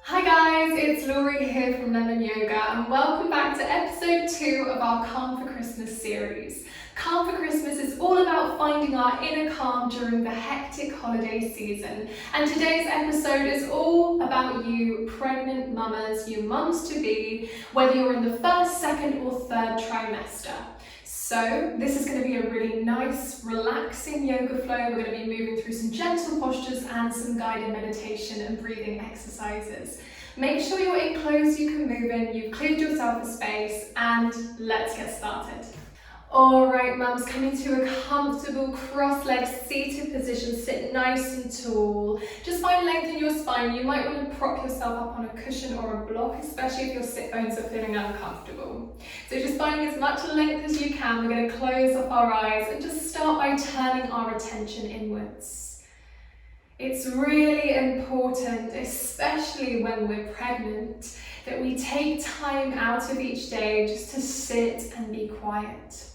Hi guys, it's Laurie here from Lemon Yoga and welcome back to episode 2 of our Calm for Christmas series. Calm for Christmas is all about finding our inner calm during the hectic holiday season, and today's episode is all about you pregnant mamas, you mums to be, whether you're in the first, second or third trimester. So this is going to be a really nice, relaxing yoga flow. We're going to be moving through some gentle postures and some guided meditation and breathing exercises. Make sure you're in clothes you can move in, you've cleared yourself a space, and let's get started. Alright mums, come into a comfortable cross-legged seated position, sit nice and tall. Just find length in your spine. You might want to prop yourself up on a cushion or a block, especially if your sit bones are feeling uncomfortable. So just finding as much length as you can. We're going to close up our eyes and just start by turning our attention inwards. It's really important, especially when we're pregnant, that we take time out of each day just to sit and be quiet.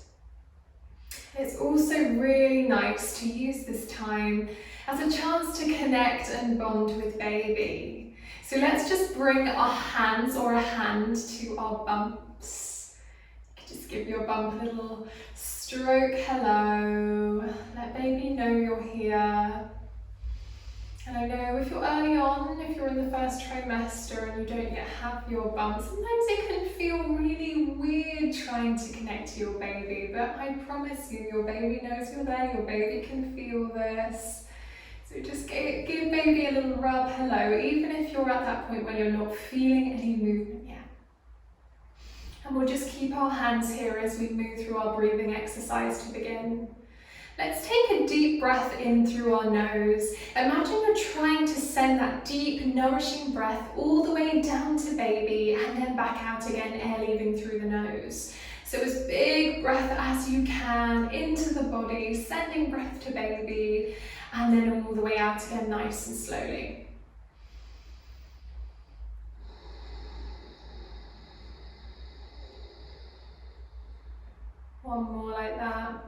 It's also really nice to use this time as a chance to connect and bond with baby. So let's just bring our hands or a hand to our bumps. You can just give your bump a little stroke hello. Let baby know you're here. And I know if you're early on, if you're in the first trimester and you don't yet have your bump, sometimes it can feel really weird trying to connect to your baby, but I promise you, your baby knows you're there, your baby can feel this. So just give baby a little rub hello, even if you're at that point when you're not feeling any movement yet. And we'll just keep our hands here as we move through our breathing exercise to begin. Let's take a deep breath in through our nose. Imagine you're trying to send that deep, nourishing breath all the way down to baby and then back out again, air leaving through the nose. So as big breath as you can into the body, sending breath to baby, and then all the way out again, nice and slowly. One more like that.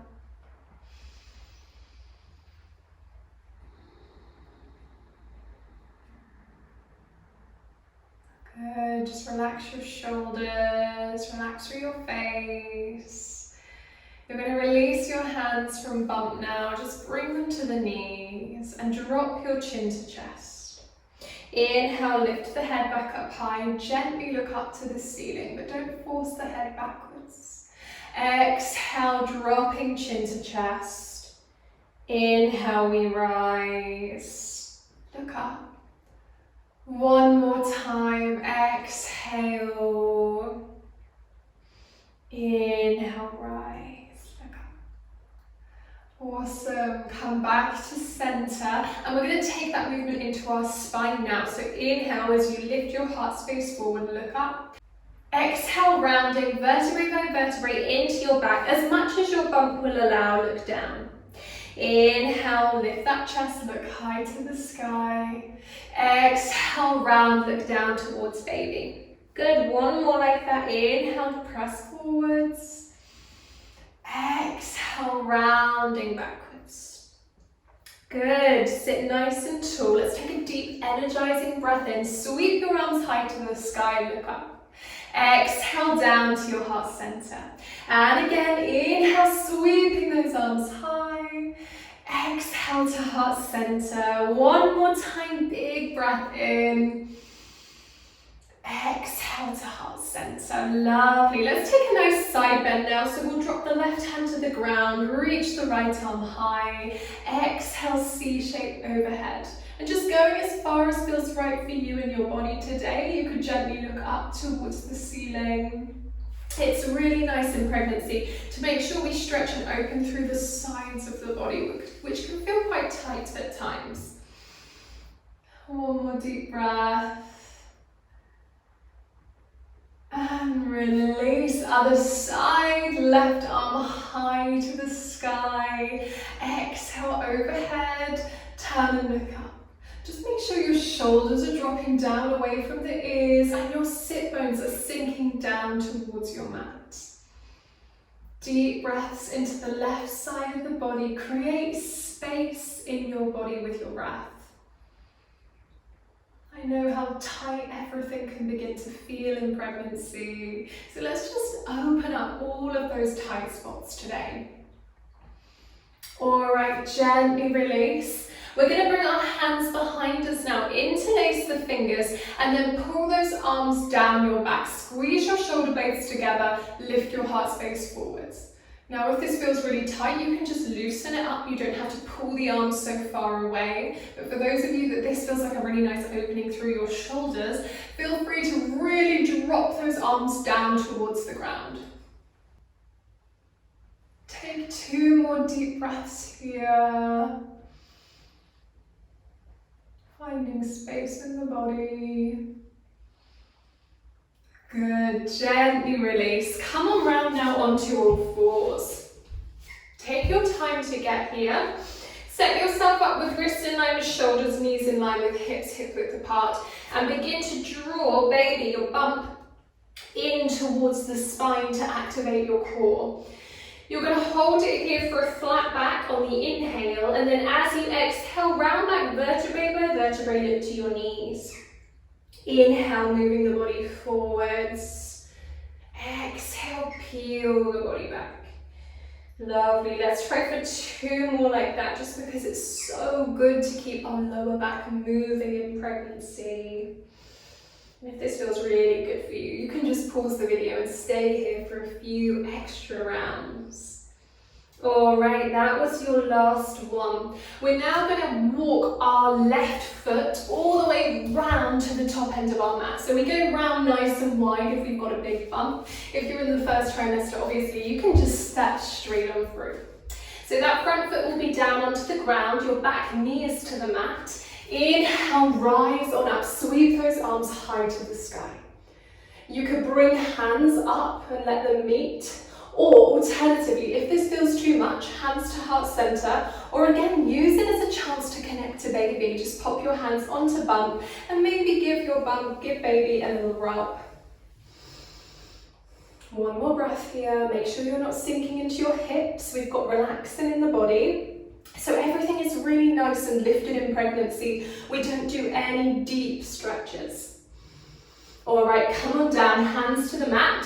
Good, just relax your shoulders, relax through your face. You're going to release your hands from bump now, just bring them to the knees and drop your chin to chest. Inhale, lift the head back up high and gently look up to the ceiling, but don't force the head backwards. Exhale, dropping chin to chest. Inhale, we rise, look up. One more time, exhale, inhale, rise, look up. Awesome, come back to center, and we're going to take that movement into our spine now. So inhale as you lift your heart space forward, look up. Exhale, rounding vertebrae by vertebrae into your back, as much as your bump will allow, look down. Inhale, lift that chest, look high to the sky. Exhale, round, look down towards baby. Good, one more like that. Inhale, press forwards. Exhale, rounding backwards. Good, sit nice and tall. Let's take a deep, energizing breath in. Sweep your arms high to the sky, look up. Exhale down to your heart center. And again, inhale, sweeping those arms high. Exhale to heart center. One more time, big breath in. Exhale to heart center. Lovely. Let's take a nice side bend now. So we'll drop the left hand to the ground, reach the right arm high. Exhale, C shape overhead. And just going as far as feels right for you and your body today. You could gently look up towards the ceiling. It's really nice in pregnancy to make sure we stretch and open through the sides of the body, which can feel quite tight at times. One more deep breath. And release, other side, left arm high to the sky. Exhale overhead, turn and look up. Just make sure your shoulders are dropping down away from the ears and your sit bones are sinking down towards your mat. Deep breaths into the left side of the body. Create space in your body with your breath. I I know how tight everything can begin to feel in pregnancy. So let's just open up all of those tight spots today. All right, gently release. We're going to bring our hands behind us now, interlace the fingers, and then pull those arms down your back. Squeeze your shoulder blades together, lift your heart space forwards. Now, if this feels really tight, you can just loosen it up. You don't have to pull the arms so far away. But for those of you that this feels like a really nice opening through your shoulders, feel free to really drop those arms down towards the ground. Take 2 more deep breaths here. Finding space in the body. Good, gently release. Come on round now onto all fours. Take your time to get here. Set yourself up with wrists in line with shoulders, knees in line with hips, hip width apart. And begin to draw, baby, your bump in towards the spine to activate your core. You're going to hold it here for a flat back on the inhale, and then as you exhale, round back vertebrae by vertebrae, lift to your knees. Inhale, moving the body forwards. Exhale, peel the body back. Lovely. Let's try for 2 more like that, just because it's so good to keep our lower back moving in pregnancy. And if this feels really good for you, you can just pause the video and stay here for a few extra rounds. All right, that was your last one. We're now going to walk our left foot all the way round to the top end of our mat. So we go round nice and wide if we've got a big bump. If you're in the first trimester, obviously, you can just step straight on through. So that front foot will be down onto the ground, your back knee is to the mat. Inhale, rise on up, sweep those arms high to the sky. You could bring hands up and let them meet, or alternatively, if this feels too much, hands to heart center, or again, use it as a chance to connect to baby. Just pop your hands onto bump and maybe give baby a little rub. One more breath here. Make sure you're not sinking into your hips. We've got relaxing in the body. So everything is really nice and lifted in pregnancy. We don't do any deep stretches. All right, come on down, hands to the mat.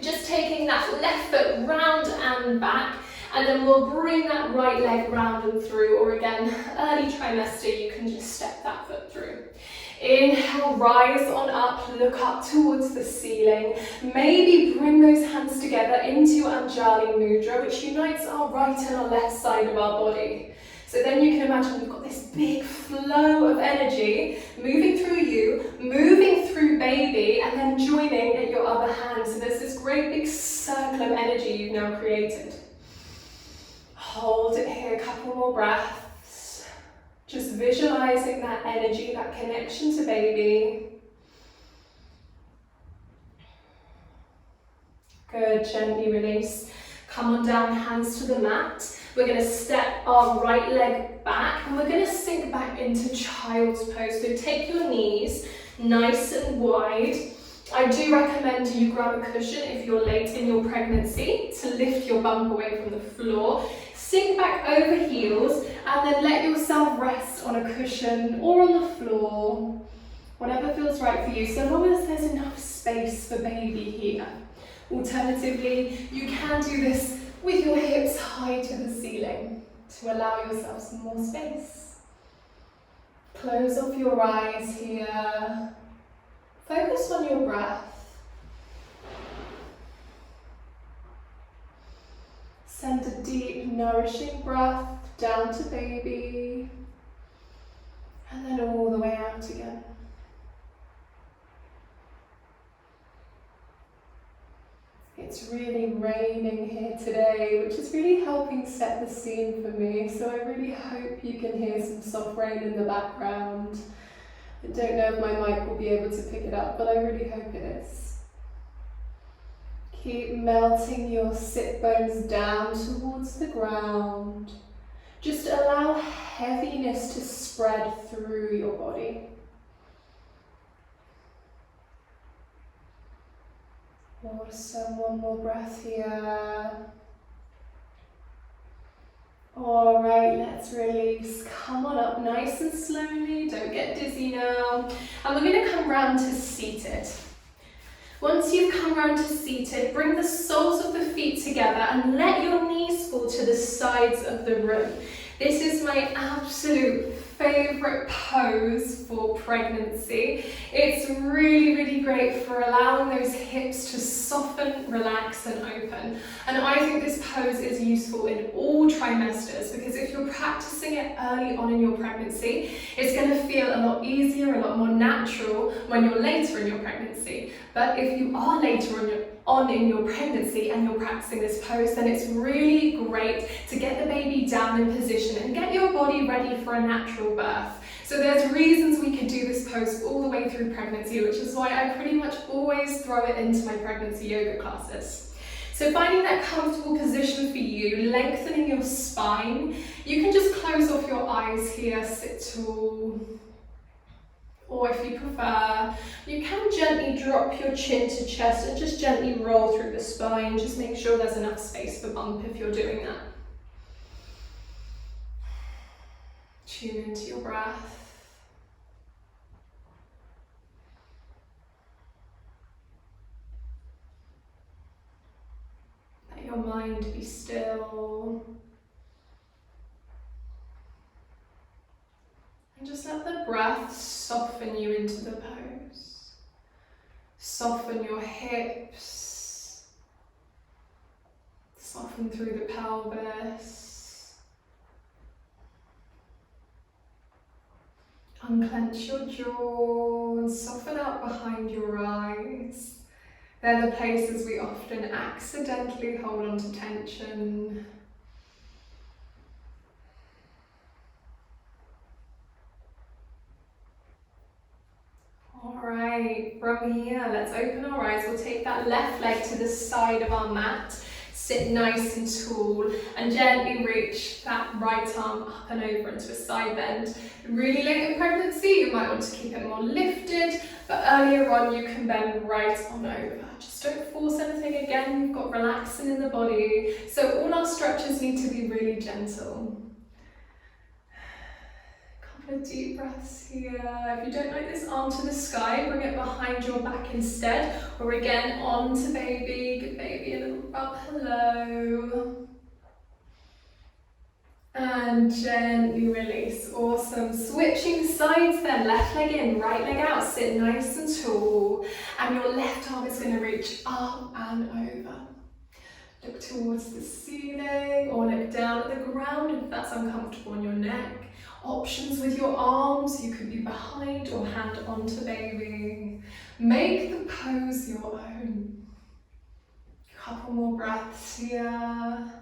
Just taking that left foot round and back, and then we'll bring that right leg round and through, or again, early trimester, you can just step that foot through. Inhale, rise on up, look up towards the ceiling. Maybe bring those hands together into Anjali Mudra, which unites our right and our left side of our body. So then you can imagine we've got this big flow of energy moving through you, moving through baby, and then joining at your other hand. So there's this great big circle of energy you've now created. Hold it here, a couple more breaths. Just visualizing that energy, that connection to baby. Good, gently release. Come on down, hands to the mat. We're going to step our right leg back and we're going to sink back into child's pose. So take your knees nice and wide. I do recommend you grab a cushion if you're late in your pregnancy to lift your bump away from the floor. Sink back over heels and then let yourself rest on a cushion or on the floor. Whatever feels right for you, so long as there's enough space for baby here. Alternatively, you can do this with your hips high to the ceiling to allow yourself some more space. Close off your eyes here. Focus on your breath. Send a deep, nourishing breath down to baby, and then all the way out again. It's really raining here today, which is really helping set the scene for me, so I really hope you can hear some soft rain in the background. I don't know if my mic will be able to pick it up, but I really hope it is. Keep melting your sit bones down towards the ground. Just allow heaviness to spread through your body. Awesome, one more breath here. All right, let's release. Come on up nice and slowly. Don't get dizzy now. And we're going to come round to seated. Once you've come round to seated, bring the soles of the feet together and let your knees fall to the sides of the room. This is my absolute favourite pose for pregnancy. It's really, really great for allowing those hips to soften, relax and open. And I think this pose is useful in all trimesters, because if you're practicing it early on in your pregnancy, it's going to feel a lot easier, a lot more natural when you're later in your pregnancy. But if you are later on in your pregnancy and you're practicing this pose, then it's really great to get the baby down in position and get your body ready for a natural birth. So there's reasons we could do this pose all the way through pregnancy, which is why I pretty much always throw it into my pregnancy yoga classes. So finding that comfortable position for you, lengthening your spine. You can just close off your eyes here, sit tall. Or if you prefer, you can gently drop your chin to chest and just gently roll through the spine. Just make sure there's enough space for bump if you're doing that. Tune into your breath. Let your mind be still. And just let the breath soften you into the pose. Soften your hips. Soften through the pelvis. Unclench your jaw and soften out behind your eyes. They're the places we often accidentally hold on to tension. Alright, from here, let's open our eyes. We'll take that left leg to the side of our mat. Sit nice and tall and gently reach that right arm up and over into a side bend. Really late in pregnancy, you might want to keep it more lifted, but earlier on you can bend right on over. Just don't force anything again, you've got relaxing in the body. So all our structures need to be really gentle. Deep breaths here. If you don't like this, arm to the sky, bring it behind your back instead, or again onto baby. Give baby a little rub. Hello. And gently release. Awesome. Switching sides then. Left leg in, right leg out. Sit nice and tall. And your left arm is going to reach up and over. Look towards the ceiling or look down at the ground if that's uncomfortable on your neck. Options with your arms, you could be behind or hand onto baby. Make the pose your own. Couple more breaths here.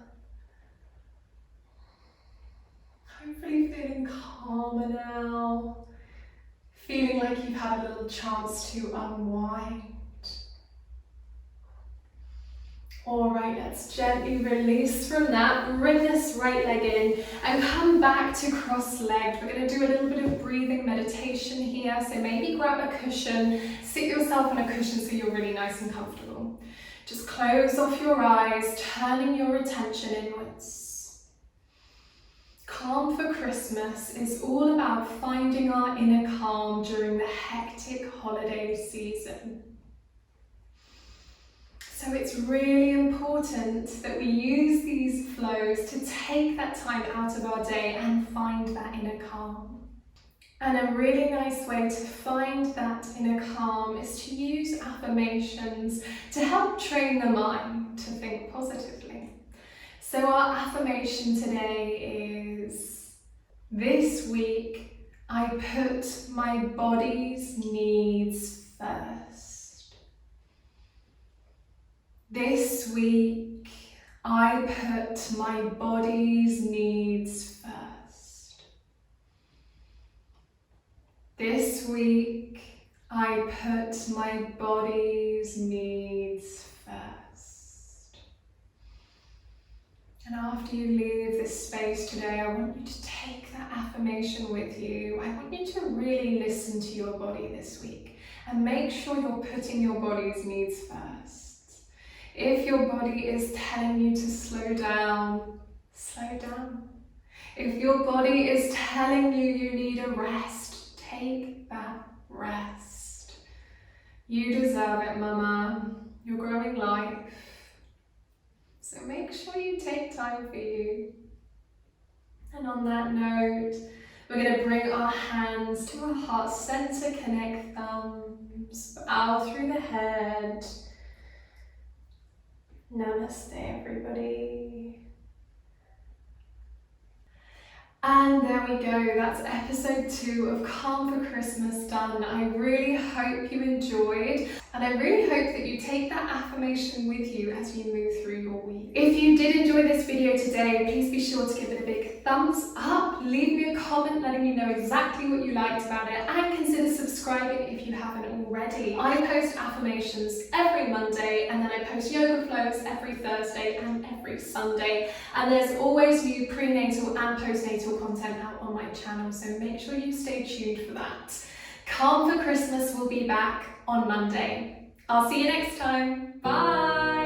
Hopefully feeling calmer now. Feeling like you've had a little chance to unwind. Alright, let's gently release from that. Bring this right leg in and come back to cross-legged. We're going to do a little bit of breathing meditation here. So maybe grab a cushion, sit yourself on a cushion so you're really nice and comfortable. Just close off your eyes, turning your attention inwards. Calm for Christmas is all about finding our inner calm during the hectic holiday season. So it's really important that we use these flows to take that time out of our day and find that inner calm. And a really nice way to find that inner calm is to use affirmations to help train the mind to think positively. So our affirmation today is, this week I put my body's needs first. This week, I put my body's needs first. This week, I put my body's needs first. And after you leave this space today, I want you to take that affirmation with you. I want you to really listen to your body this week and make sure you're putting your body's needs first. If your body is telling you to slow down, slow down. If your body is telling you you need a rest, take that rest. You deserve it, mama. You're growing life. So make sure you take time for you. And on that note, we're going to bring our hands to our heart center, connect thumbs, out through the head. Namaste, everybody. And there we go, that's episode 2 of Calm for Christmas done. I really hope you enjoyed, and I really hope that you take that affirmation with you as you move through your week. If you did enjoy this video today, please be sure to give it a big thumbs up, leave me a comment letting me know exactly what you liked about it, and consider subscribing if you haven't already. I post affirmations every Monday, and then I post yoga flows every Thursday and every Sunday, and there's always new prenatal and postnatal content out on my channel, so make sure you stay tuned for that. Calm for Christmas will be back on Monday. I'll see you next time. Bye!